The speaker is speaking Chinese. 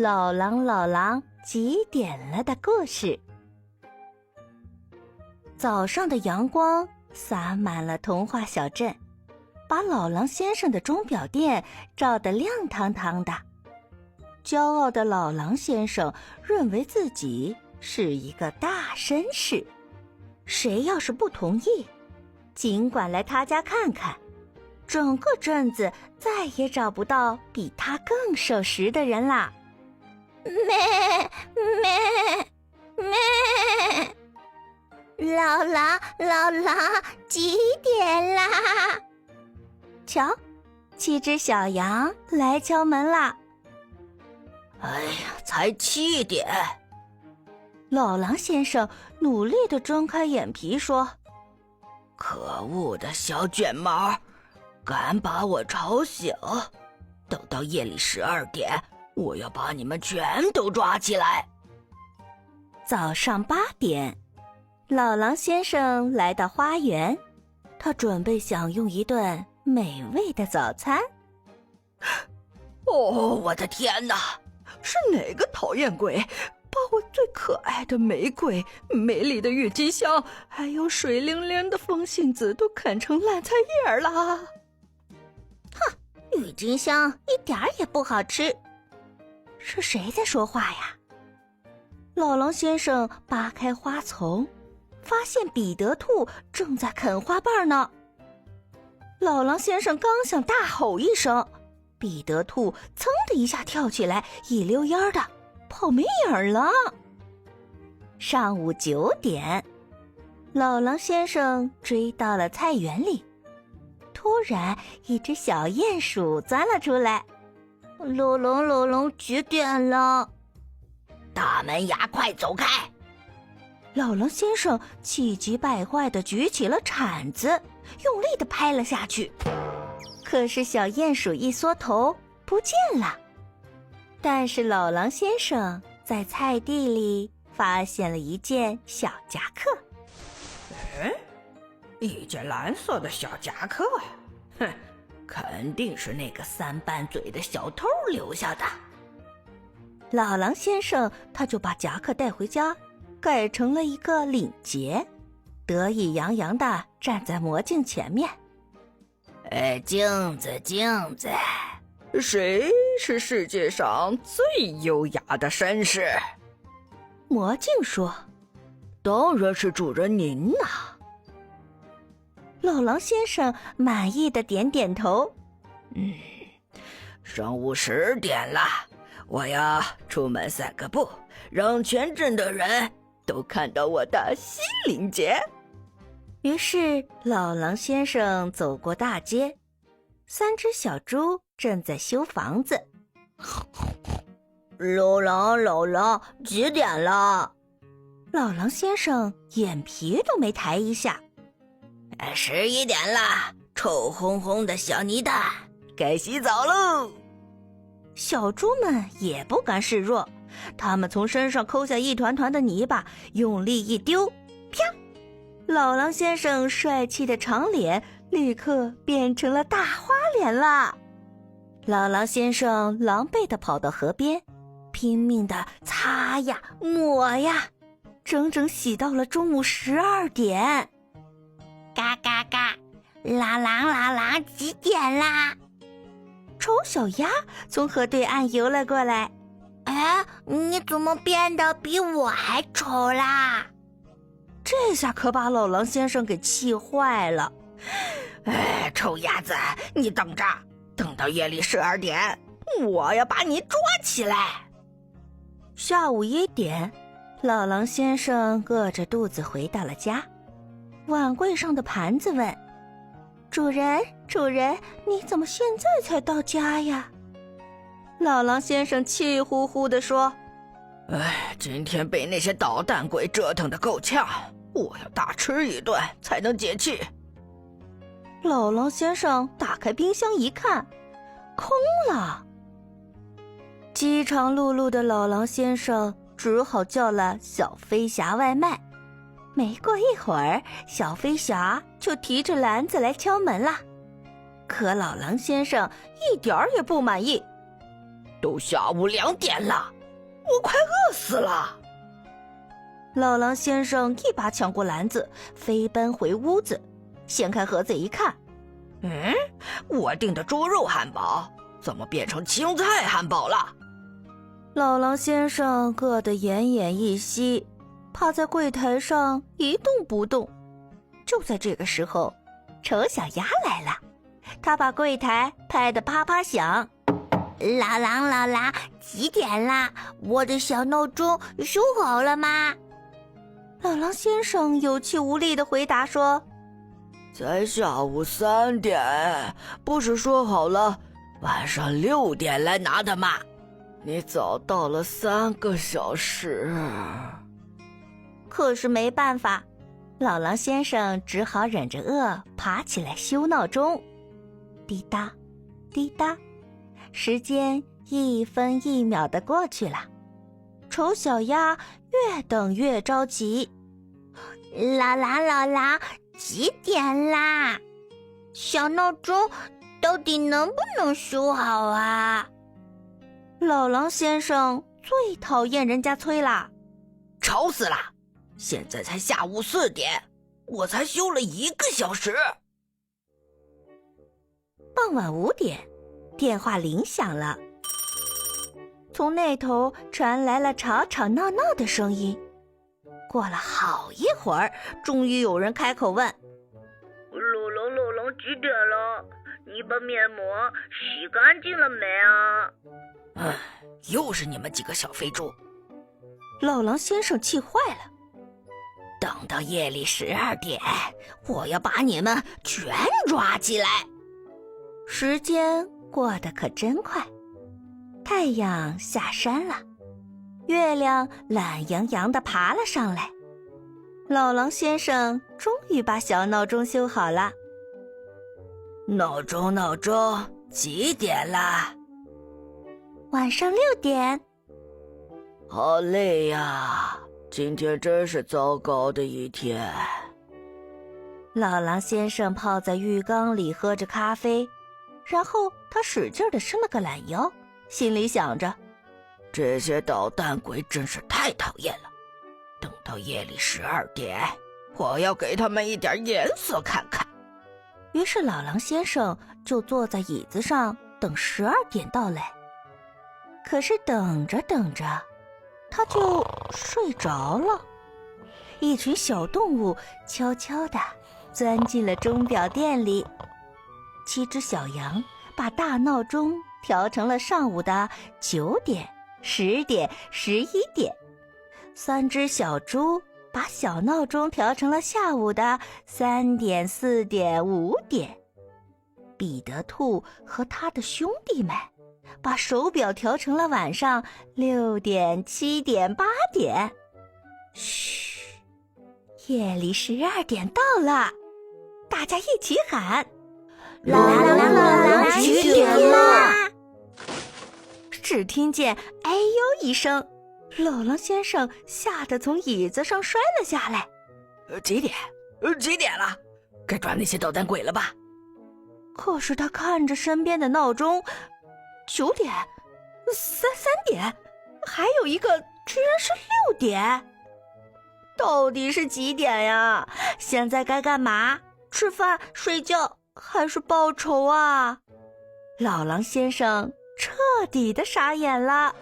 老狼几点了的故事。早上的阳光洒满了童话小镇，把老狼先生的钟表店照得亮堂堂的。骄傲的老狼先生认为自己是一个大绅士，谁要是不同意，尽管来他家看看，整个镇子再也找不到比他更守时的人啦。咩咩咩！老狼，几点啦？瞧，7只小羊来敲门啦。哎呀，才7点！老狼先生努力地睁开眼皮说：可恶的小卷毛，敢把我吵醒！等到夜里12点，我要把你们全都抓起来。早上8点，老狼先生来到花园，他准备享用一顿美味的早餐。哦，我的天哪！是哪个讨厌鬼把我最可爱的玫瑰、美丽的郁金香，还有水灵灵的风信子都啃成烂菜叶了？哼，郁金香一点儿也不好吃。是谁在说话呀？老狼先生扒开花丛，发现彼得兔正在啃花瓣呢。老狼先生刚想大吼一声，彼得兔噌的一下跳起来，一溜烟的跑没影了。上午9点，老狼先生追到了菜园里，突然一只小鼹鼠钻了出来。老狼，几点了？大门牙，快走开！老狼先生气急败坏地举起了铲子，用力地拍了下去。可是小鼹鼠一缩头不见了。但是老狼先生在菜地里发现了一件小夹克。一件蓝色的小夹克，哼，肯定是那个3瓣嘴的小偷留下的。老狼先生他就把夹克带回家，改成了一个领结，得意洋洋地站在魔镜前面。镜子，谁是世界上最优雅的绅士？魔镜说：当然是主人您呐。老狼先生满意的点点头。上午10点了，我要出门散个步，让全镇的人都看到我的新领结。于是老狼先生走过大街，3只小猪正在修房子。老狼，几点了？老狼先生眼皮都没抬一下。11点了，臭烘烘的小泥蛋，该洗澡喽。小猪们也不甘示弱，他们从身上抠下一团团的泥巴，用力一丢，啪！老狼先生帅气的长脸立刻变成了大花脸啦。老狼先生狼狈地跑到河边，拼命地擦呀抹呀，整整洗到了中午12点。嘎嘎嘎，老狼，几点啦？丑小鸭从河对岸游了过来。哎，你怎么变得比我还丑啦？这下可把老狼先生给气坏了。臭鸭子，你等着，等到夜里12点，我要把你抓起来。下午1点，老狼先生饿着肚子回到了家。碗柜上的盘子问：主人，你怎么现在才到家呀？老狼先生气呼呼地说：今天被那些捣蛋鬼折腾得够呛，我要大吃一顿才能解气。老狼先生打开冰箱一看，空了。饥肠辘辘的老狼先生只好叫了小飞侠外卖。没过一会儿，小飞侠就提着篮子来敲门了。可老狼先生一点儿也不满意。都下午2点了，我快饿死了。老狼先生一把抢过篮子，飞奔回屋子，掀开盒子一看，我订的猪肉汉堡怎么变成青菜汉堡了？老狼先生饿得奄奄一息，趴在柜台上一动不动。就在这个时候，丑小鸭来了，他把柜台拍得啪啪响。老狼，几点啦？我的小闹钟修好了吗？老狼先生有气无力地回答说，才下午3点，不是说好了晚上6点来拿的吗？你早到了3个小时。可是没办法，老狼先生只好忍着饿爬起来修闹钟。滴答滴答，时间1分1秒地过去了。丑小鸭越等越着急。老狼，几点啦？小闹钟到底能不能修好啊？老狼先生最讨厌人家催啦。吵死了！现在才下午4点，我才修了1个小时。傍晚5点，电话铃响了。从那头传来了吵吵闹闹的声音。过了好一会儿，终于有人开口问：老狼，几点了？你把面膜洗干净了没啊？又是你们几个小肥猪！老狼先生气坏了。等到夜里12点，我要把你们全抓起来。时间过得可真快，太阳下山了，月亮懒洋洋地爬了上来。老狼先生终于把小闹钟修好了。闹钟，几点啦？晚上6点。好累呀，今天真是糟糕的一天。老狼先生泡在浴缸里喝着咖啡，然后他使劲地伸了个懒腰，心里想着，这些捣蛋鬼真是太讨厌了。等到夜里12点，我要给他们一点颜色看看。于是老狼先生就坐在椅子上等12点到来。可是等着等着，他就睡着了。一群小动物悄悄地钻进了钟表店里。7只小羊把大闹钟调成了上午的9点、10点、11点。3只小猪把小闹钟调成了下午的3点、4点、5点。彼得兔和他的兄弟们把手表调成了晚上6点、7点、8点。嘘，夜里12点到了，大家一起喊：老狼，几点啦？只听见哎呦一声，老狼先生吓得从椅子上摔了下来。几点了？该抓那些捣蛋鬼了吧？可是他看着身边的闹钟，9点、3点，还有一个居然是6点。到底是几点呀？现在该干嘛？吃饭、睡觉还是报仇啊？老狼先生彻底的傻眼了。